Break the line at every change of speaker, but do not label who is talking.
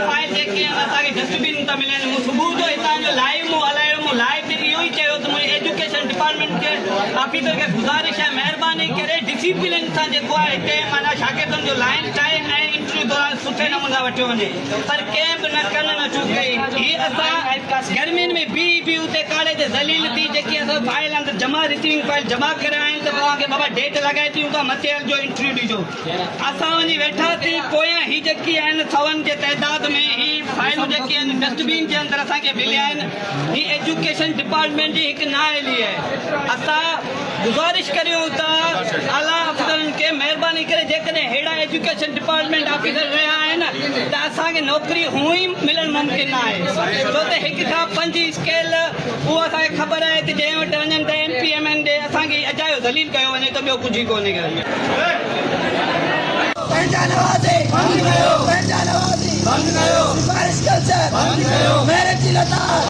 file जेके असांखे dustbin था मिलनि मूं सुबुह जो हितां जो लाइव मूं हलायो मूं लाइव ते इहो ई चयो त मुंहिंजे एजुकेशन डिपार्टमेंट खे ऑफिसर खे गुज़ारिश आहे महिरबानी करे डिसिप्लिन सां जेको आहे हिते माना शागिर्दनि जो लाइन ठाहे ऐं इंटरव्यू दौरान सुठे नमूने वठियो वञे पर कंहिं बि न कन न चूक कई हीअ असां गर्मियुनि में बी उते काड़े ते ज़लील थी जेकी असां फाइल अंदरि जमा रिसीविंग फाइल जमा करे आहियूं त तव्हांखे बाबा डेट लॻाए थी त मथे जो इंटरव्यू ॾिजो असां वञी वेठा थी पोयां हीअ जेकी आहिनि सवन जे तइदाद में ही फाइलूं जेके आहिनि डस्टबिन जे अंदरि असांखे मिलिया आहिनि हीअ एजुकेशन डिपार्टमेंट जी हिकु नाअहली आहे असां गुज़ारिश करियूं था आला अफ़सरनि खे महिरबानी करे जेकॾहिं अहिड़ा एजुकेशन डिपार्टमेंट ऑफिसर रहिया आहिनि त असांखे नौकिरी हूअं ई मिलणु मुमकिन न आहे छो त 1 खां 5 स्केल उहो असांखे ख़बर आहे त जंहिं वटि वञनि त MPMN ॾे असांखे अजायो ज़लील कयो वञे त ॿियो कुझु ई कोन्हे